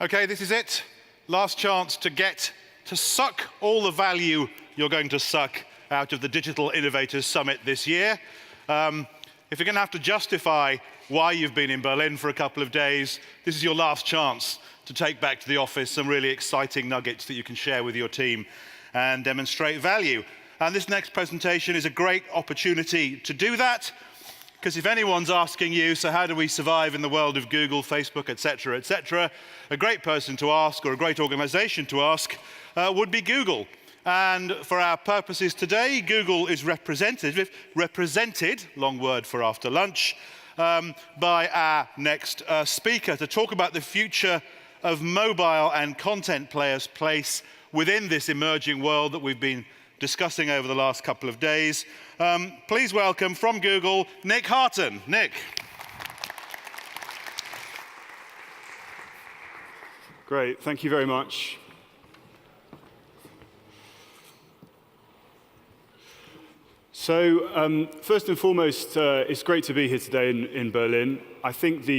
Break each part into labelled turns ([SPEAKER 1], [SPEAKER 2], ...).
[SPEAKER 1] Okay, this is it. Last chance to suck all the value you're going to suck out of the Digital Innovators Summit this year. If you're going to have to justify why you've been in Berlin for a couple of days, this is your last chance to take back to the office some really exciting nuggets that you can share with your team and demonstrate value. And this next presentation is a great opportunity to do that, because if anyone's asking you, so how do we survive in the world of Google, Facebook, etc., a great person to ask, or a great organization to ask, would be Google. And for our purposes today, Google is represented, long word for after lunch, by our next speaker to talk about the future of mobile and content players' place within this emerging world that we've been discussing over the last couple of days. Please welcome from Google, Nick Harthan. Nick.
[SPEAKER 2] Great, thank you very much. So, first and foremost, it's great to be here today in Berlin. I think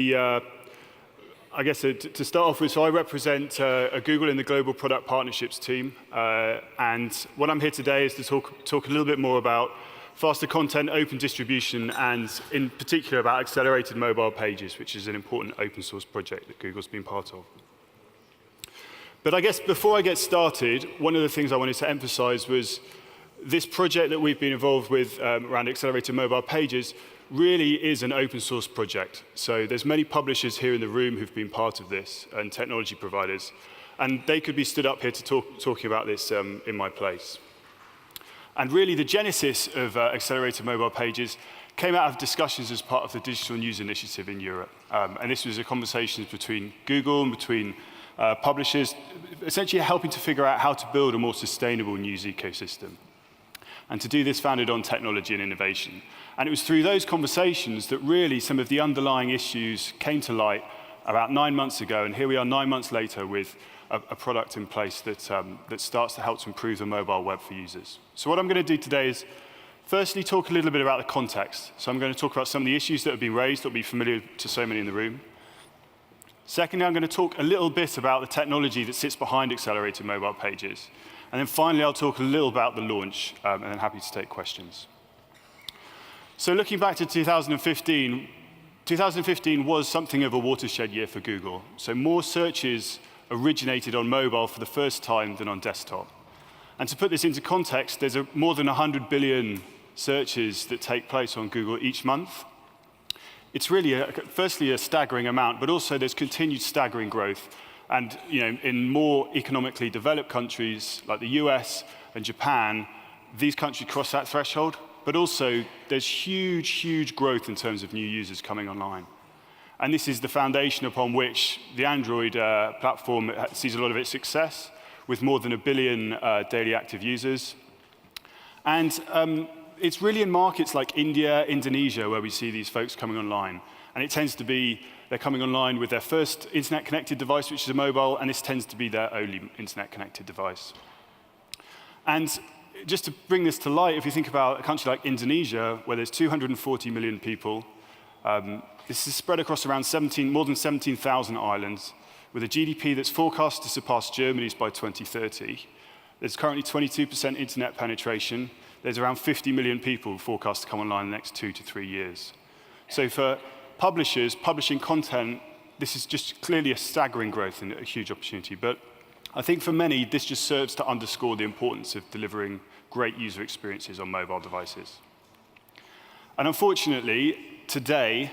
[SPEAKER 2] I guess to start off with, so I represent Google in the Global Product Partnerships team. And what I'm here today is to talk a little bit more about faster content, open distribution, and in particular about accelerated mobile pages, which is an important open source project that Google's been part of. But I guess before I get started, one of the things I wanted to emphasize was this project that we've been involved with around accelerated mobile pages really is an open source project. So there's many publishers here in the room who've been part of this, and technology providers. And they could be stood up here to talking about this in my place. And really the genesis of accelerated mobile pages came out of discussions as part of the Digital News Initiative in Europe. And this was a conversation between Google and between publishers, essentially helping to figure out how to build a more sustainable news ecosystem. And to do this founded on technology and innovation. And it was through those conversations that really some of the underlying issues came to light about 9 months ago, and here we are 9 months later with a product in place that starts to help to improve the mobile web for users. So what I'm going to do today is firstly talk a little bit about the context. So I'm going to talk about some of the issues that have been raised that will be familiar to so many in the room. Secondly, I'm going to talk a little bit about the technology that sits behind accelerated mobile pages. And then finally, I'll talk a little about the launch, and I'm happy to take questions. So looking back to 2015, 2015 was something of a watershed year for Google. So more searches originated on mobile for the first time than on desktop. And to put this into context, there's more than 100 billion searches that take place on Google each month. It's really, firstly, a staggering amount, but also there's continued staggering growth. And in more economically developed countries like the US and Japan, these countries cross that threshold. But also, there's huge, huge growth in terms of new users coming online. And this is the foundation upon which the Android platform sees a lot of its success, with more than 1 billion daily active users. And it's really in markets like India, Indonesia, where we see these folks coming online. And it tends to be they're coming online with their first internet-connected device, which is a mobile, and this tends to be their only internet-connected device. And just to bring this to light, if you think about a country like Indonesia, where there's 240 million people, this is spread across around more than 17,000 islands, with a GDP that's forecast to surpass Germany's by 2030. There's currently 22% internet penetration. There's around 50 million people forecast to come online in the next 2 to 3 years. So for publishers publishing content, this is just clearly a staggering growth and a huge opportunity. But I think for many, this just serves to underscore the importance of delivering great user experiences on mobile devices. And unfortunately, today,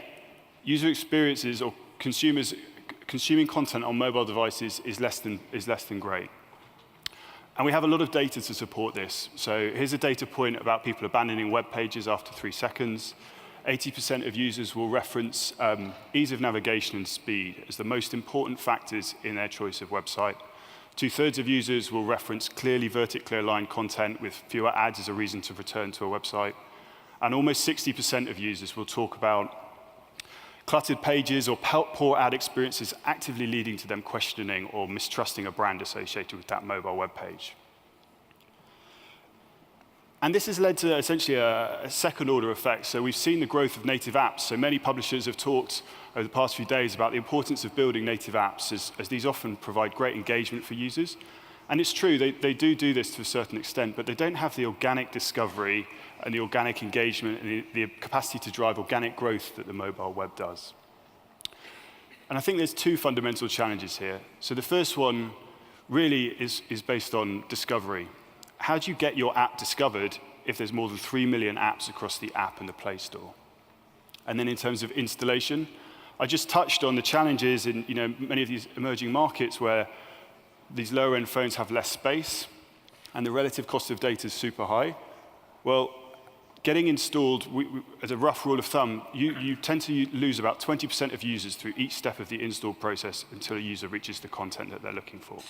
[SPEAKER 2] user experiences or consuming content on mobile devices is less than great. And we have a lot of data to support this. So here's a data point about people abandoning web pages after 3 seconds. 80% of users will reference ease of navigation and speed as the most important factors in their choice of website. 2/3 of users will reference clearly vertically aligned content with fewer ads as a reason to return to a website. And almost 60% of users will talk about cluttered pages or poor ad experiences actively leading to them questioning or mistrusting a brand associated with that mobile web page. And this has led to essentially a second-order effect. So we've seen the growth of native apps. So many publishers have talked over the past few days about the importance of building native apps, as these often provide great engagement for users. And it's true, they do this to a certain extent, but they don't have the organic discovery and the organic engagement and the capacity to drive organic growth that the mobile web does. And I think there's two fundamental challenges here. So the first one really is based on discovery. How do you get your app discovered if there's more than 3 million apps across the App and the Play Store? And then in terms of installation, I just touched on the challenges in many of these emerging markets where these lower-end phones have less space and the relative cost of data is super high. Well, getting installed, as a rough rule of thumb, you tend to lose about 20% of users through each step of the install process until a user reaches the content that they're looking for.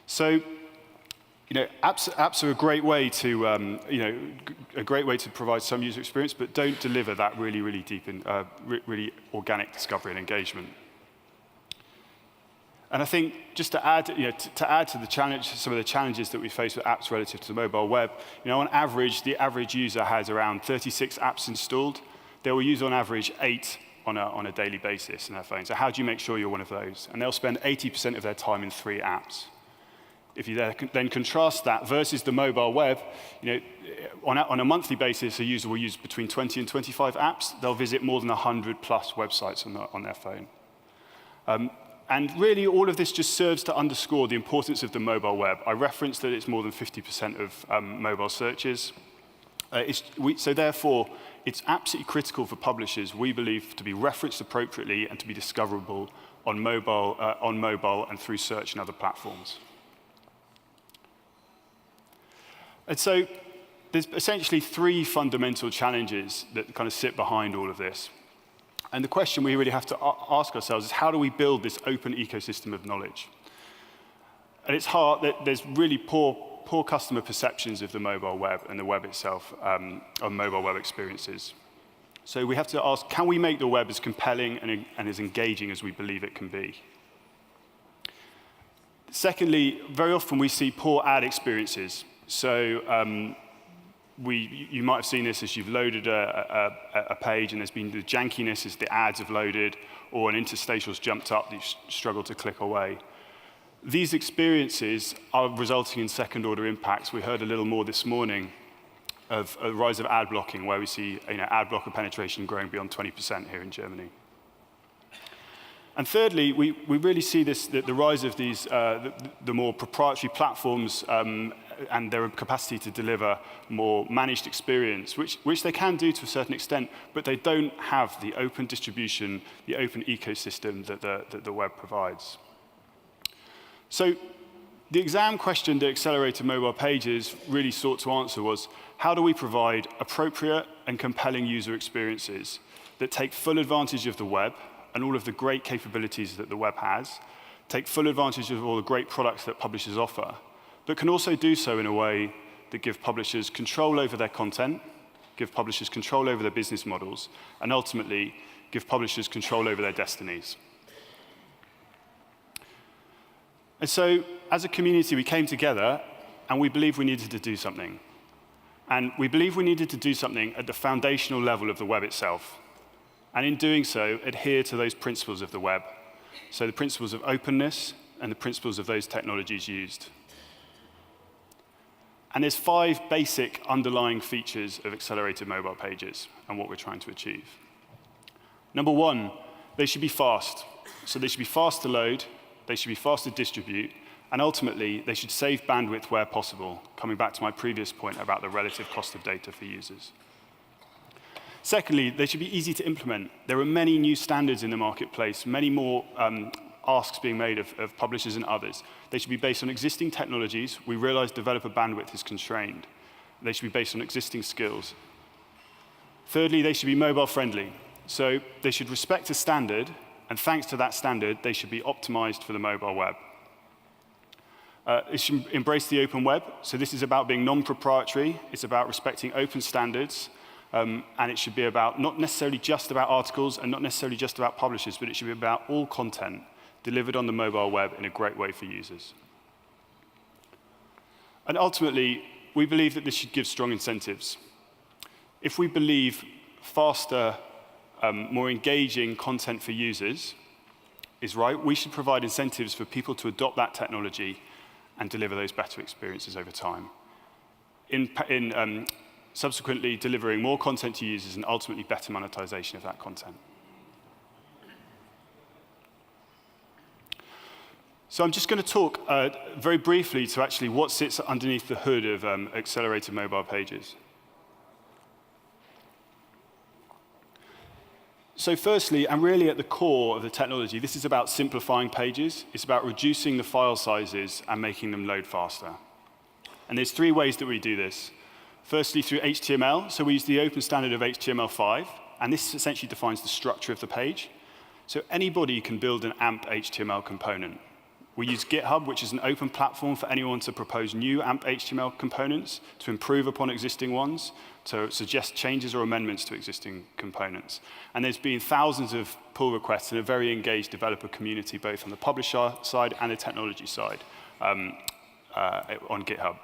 [SPEAKER 2] So, apps are a great way to provide some user experience, but don't deliver that really deep and really organic discovery and engagement. And I think just to add to the challenge, some of the challenges that we face with apps relative to the mobile web, on average, the average user has around 36 apps installed. They will use on average 8 on a daily basis in their phone. So how do you make sure you're one of those? And they'll spend 80% of their time in 3 apps. If you then contrast that versus the mobile web, on a monthly basis, a user will use between 20 and 25 apps. They'll visit more than 100 plus websites on their phone. And really, all of this just serves to underscore the importance of the mobile web. I referenced that it's more than 50% of mobile searches. So therefore, it's absolutely critical for publishers, we believe, to be referenced appropriately and to be discoverable on mobile and through search and other platforms. And so there's essentially 3 fundamental challenges that kind of sit behind all of this. And the question we really have to ask ourselves is, how do we build this open ecosystem of knowledge? At its heart, there's really poor customer perceptions of the mobile web and the web itself, on mobile web experiences. So we have to ask, can we make the web as compelling and as engaging as we believe it can be? Secondly, very often we see poor ad experiences. So you might have seen this as you've loaded a page and there's been the jankiness as the ads have loaded, or an interstitial's jumped up that you struggle to click away. These experiences are resulting in second-order impacts. We heard a little more this morning of a rise of ad blocking, where we see ad blocker penetration growing beyond 20% here in Germany. And thirdly, we really see the rise of these, the more proprietary platforms and their capacity to deliver more managed experience, which they can do to a certain extent, but they don't have the open distribution, the open ecosystem that the web provides. So the exam question that Accelerated Mobile Pages really sought to answer was, how do we provide appropriate and compelling user experiences that take full advantage of the web and all of the great capabilities that the web has, take full advantage of all the great products that publishers offer, but can also do so in a way that give publishers control over their content, give publishers control over their business models, and ultimately give publishers control over their destinies. And so, as a community, we came together and we believed we needed to do something. And we believed we needed to do something at the foundational level of the web itself. And in doing so, adhere to those principles of the web. So the principles of openness and the principles of those technologies used. And there's 5 basic underlying features of Accelerated Mobile Pages and what we're trying to achieve. Number 1, they should be fast. So they should be fast to load, they should be fast to distribute, and ultimately, they should save bandwidth where possible, coming back to my previous point about the relative cost of data for users. Secondly, they should be easy to implement. There are many new standards in the marketplace, many more asks being made of publishers and others. They should be based on existing technologies. We realize developer bandwidth is constrained. They should be based on existing skills. Thirdly, they should be mobile friendly. So they should respect a standard, and thanks to that standard, they should be optimized for the mobile web. It should embrace the open web. So this is about being non-proprietary. It's about respecting open standards. And it should be about not necessarily just about articles and not necessarily just about publishers, but it should be about all content delivered on the mobile web in a great way for users. And ultimately, we believe that this should give strong incentives. If we believe faster, more engaging content for users is right, we should provide incentives for people to adopt that technology and deliver those better experiences over time. In subsequently delivering more content to users and ultimately better monetization of that content. So I'm just going to talk very briefly to actually what sits underneath the hood of accelerated mobile pages. So firstly, and really at the core of the technology, this is about simplifying pages. It's about reducing the file sizes and making them load faster. And there's three ways that we do this. Firstly, through HTML. So we use the open standard of HTML5, and this essentially defines the structure of the page. So anybody can build an AMP HTML component. We use GitHub, which is an open platform for anyone to propose new AMP HTML components, to improve upon existing ones, to suggest changes or amendments to existing components. And there's been thousands of pull requests and a very engaged developer community, both on the publisher side and the technology side on GitHub.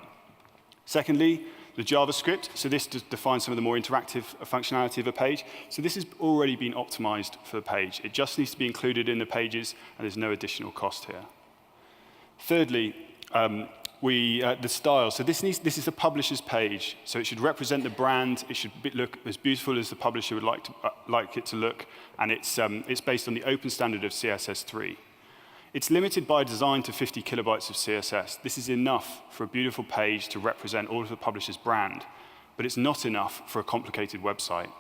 [SPEAKER 2] Secondly, the JavaScript. So this defines some of the more interactive functionality of a page. So this has already been optimized for the page. It just needs to be included in the pages, and there's no additional cost here. Thirdly, the style. So this is the publisher's page. So it should represent the brand. It should look as beautiful as the publisher would like it to look. And it's based on the open standard of CSS3. It's limited by design to 50 kilobytes of CSS. This is enough for a beautiful page to represent all of the publisher's brand, but it's not enough for a complicated website.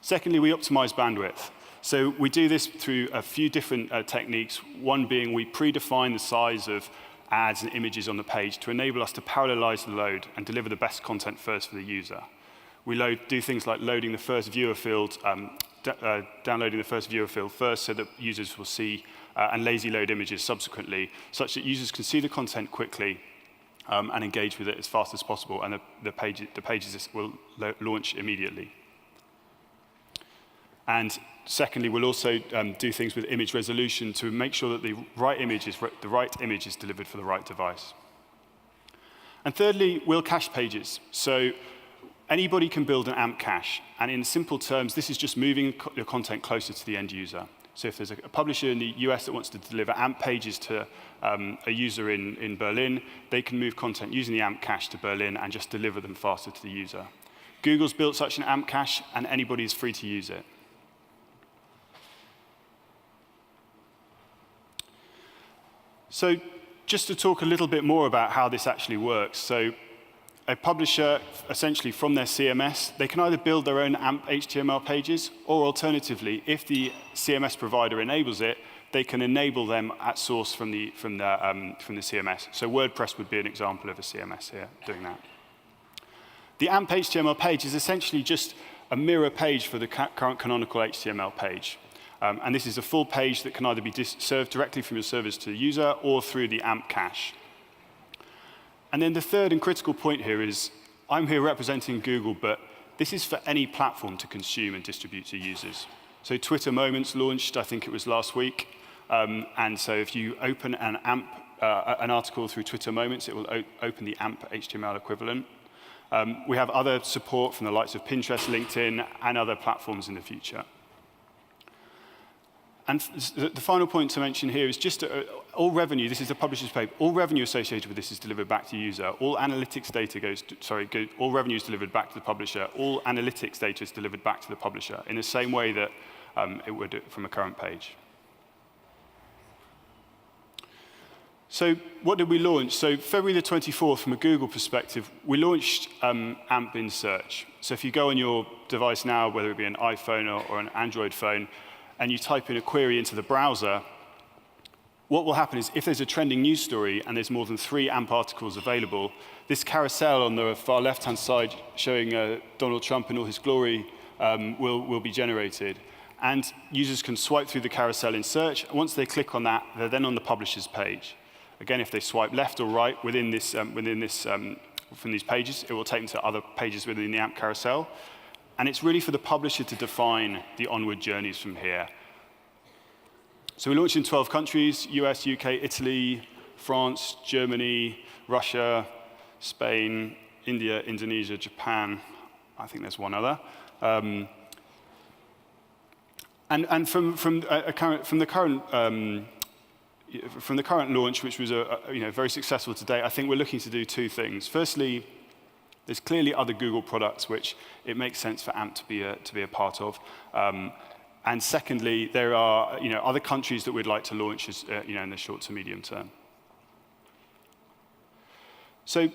[SPEAKER 2] Secondly, we optimize bandwidth. So we do this through a few different techniques, one being we predefine the size of ads and images on the page to enable us to parallelize the load and deliver the best content first for the user. We do things like loading the first viewer field, downloading the first viewer field first so that users will see, and lazy load images subsequently, such that users can see the content quickly and engage with it as fast as possible, and the pages will launch immediately. And secondly, we'll also do things with image resolution to make sure that the right image is delivered for the right device. And thirdly, we'll cache pages. So anybody can build an AMP cache. And in simple terms, this is just moving your content closer to the end user. So if there's a publisher in the US that wants to deliver AMP pages to a user in Berlin, they can move content using the AMP cache to Berlin and just deliver them faster to the user. Google's built such an AMP cache, and anybody is free to use it. So just to talk a little bit more about how this actually works. So a publisher, essentially from their CMS, they can either build their own AMP HTML pages, or alternatively, if the CMS provider enables it, they can enable them at source from the CMS. So WordPress would be an example of a CMS here doing that. The AMP HTML page is essentially just a mirror page for the current canonical HTML page. And this is a full page that can either be served directly from your servers to the user or through the AMP cache. And then the third and critical point here is, I'm here representing Google, but this is for any platform to consume and distribute to users. So Twitter Moments launched, I think it was last week. And so if you open an article through Twitter Moments, it will open the AMP HTML equivalent. We have other support from the likes of Pinterest, LinkedIn, and other platforms in the future. And the final point to mention here is just all revenue, this is the publisher's paper, all revenue associated with this is delivered back to user. All analytics data all revenue is delivered back to the publisher. All analytics data is delivered back to the publisher in the same way that it would from a current page. So what did we launch? So February the 24th, from a Google perspective, we launched AMP in search. So if you go on your device now, whether it be an iPhone or an Android phone, and you type in a query into the browser, what will happen is if there's a trending news story and there's more than 3 AMP articles available, this carousel on the far left-hand side showing Donald Trump in all his glory will be generated. And users can swipe through the carousel in search. Once they click on that, they're then on the publisher's page. Again, if they swipe left or right from these pages, it will take them to other pages within the AMP carousel. And it's really for the publisher to define the onward journeys from here. So we launched in 12 countries, US, UK, Italy, France, Germany, Russia, Spain, India, Indonesia, Japan. I think there's one other. And from the current launch, which was very successful to date, I think we're looking to do two things. Firstly, there's clearly other Google products which it makes sense for AMP to be a part of. And secondly, there are other countries that we'd like to launch in the short to medium term. So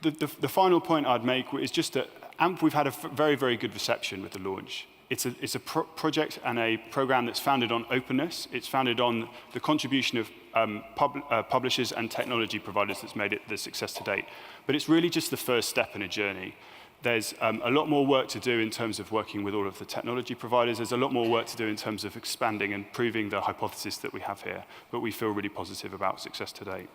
[SPEAKER 2] the final point I'd make is just that AMP, we've had a very, very good reception with the launch. It's a project and a program that's founded on openness. It's founded on the contribution of publishers and technology providers that's made it the success to date. But it's really just the first step in a journey. There's a lot more work to do in terms of working with all of the technology providers. There's a lot more work to do in terms of expanding and proving the hypothesis that we have here. But we feel really positive about success to date.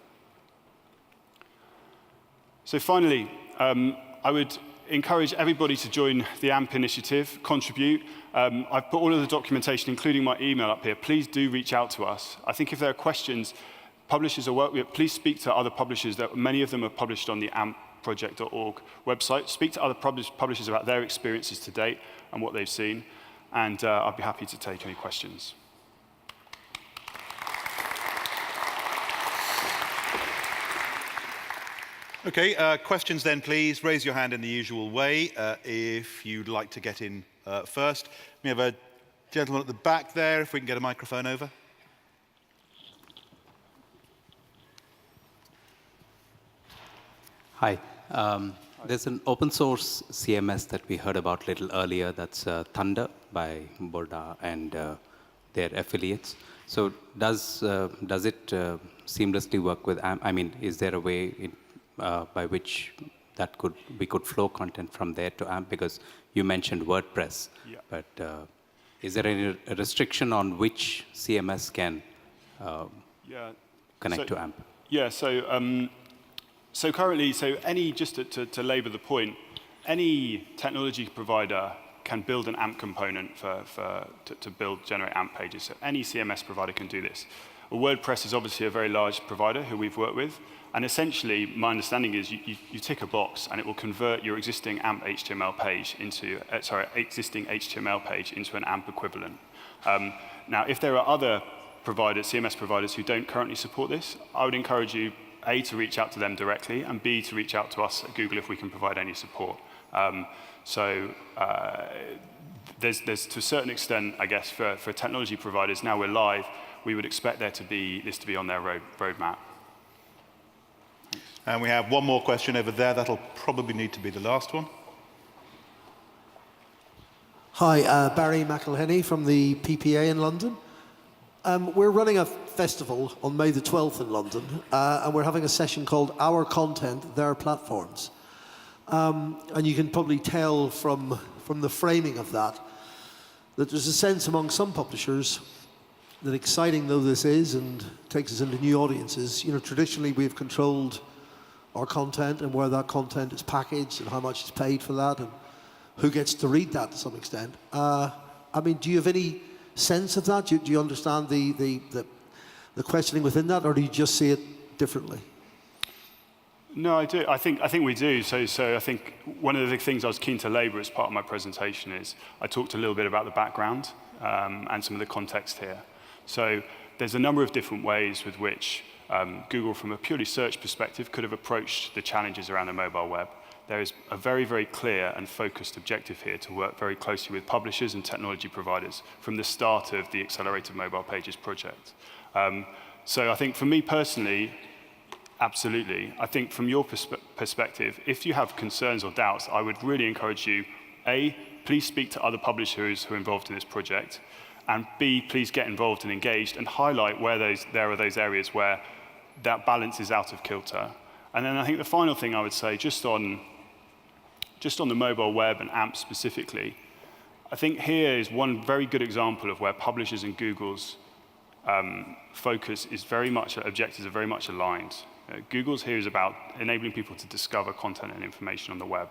[SPEAKER 2] So finally, I would encourage everybody to join the AMP initiative, contribute. I've put all of the documentation, including my email up here. Please do reach out to us. I think if there are questions, publishers are work with, please speak to other publishers. Many of them are published on the ampproject.org website. Speak to other publishers about their experiences to date and what they've seen. And I'd be happy to take any questions.
[SPEAKER 1] Okay, questions then, please. Raise your hand in the usual way if you'd like to get in first. We have a gentleman at the back there, if we can get a microphone over.
[SPEAKER 3] Hi. There's an open source CMS that we heard about a little earlier. That's Thunder by Borda and their affiliates. So does it seamlessly work with AMP? I mean, is there a way by which we could flow content from there to AMP? Because you mentioned WordPress, yeah. But is there any restriction on which CMS can connect to AMP?
[SPEAKER 2] Yeah, so currently, just to labor the point, any technology provider can build an AMP component to generate AMP pages. So any CMS provider can do this. WordPress is obviously a very large provider who we've worked with. And essentially, my understanding is you tick a box and it will convert your existing AMP HTML page into, into an AMP equivalent. Now, if there are other providers, CMS providers, who don't currently support this, I would encourage you, A, to reach out to them directly, and B, to reach out to us at Google if we can provide any support. There's to a certain extent, I guess, for technology providers, now we're live, we would expect this to be on their roadmap.
[SPEAKER 1] And we have one more question over there. That'll probably need to be the last one.
[SPEAKER 4] Hi, Barry McElhenney from the PPA in London. We're running a festival on May the 12th in London, and we're having a session called Our Content, Their Platforms. And you can probably tell from the framing of that there's a sense among some publishers that, exciting though this is and takes us into new audiences, traditionally we've controlled our content and where that content is packaged and how much is paid for that and who gets to read that to some extent. I mean, do you have any sense of that? Do you understand the questioning within that, or do you just see it differently?
[SPEAKER 2] No, I do. I think we do. So I think one of the things I was keen to labour as part of my presentation is I talked a little bit about the background and some of the context here. So there's a number of different ways with which Google, from a purely search perspective, could have approached the challenges around the mobile web. There is a very, very clear and focused objective here to work very closely with publishers and technology providers from the start of the Accelerated Mobile Pages project. So I think for me personally, absolutely. I think from your perspective, if you have concerns or doubts, I would really encourage you, A, please speak to other publishers who are involved in this project, and B, please get involved and engaged and highlight where there are those areas where that balance is out of kilter. And then I think the final thing I would say, just on the mobile web and AMP specifically, I think here is one very good example of where publishers and Google's focus is objectives are very much aligned. Google's here is about enabling people to discover content and information on the web.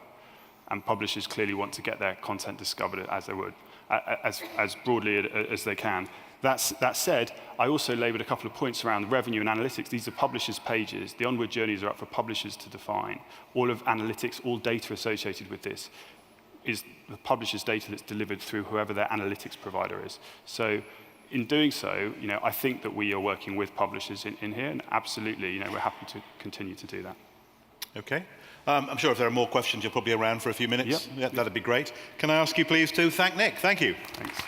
[SPEAKER 2] And publishers clearly want to get their content discovered as they would. as broadly as they can. That said, I also labelled a couple of points around revenue and analytics. These are publishers' pages. The onward journeys are up for publishers to define. All of analytics, all data associated with this is the publisher's data that's delivered through whoever their analytics provider is. So in doing so, I think that we are working with publishers in here, and absolutely, we're happy to continue to do that.
[SPEAKER 1] Okay. I'm sure if there are more questions, you're probably around for a few minutes.
[SPEAKER 2] Yep.
[SPEAKER 1] Yeah, that'd be great. Can I ask you please to thank Nick? Thank you.
[SPEAKER 2] Thanks.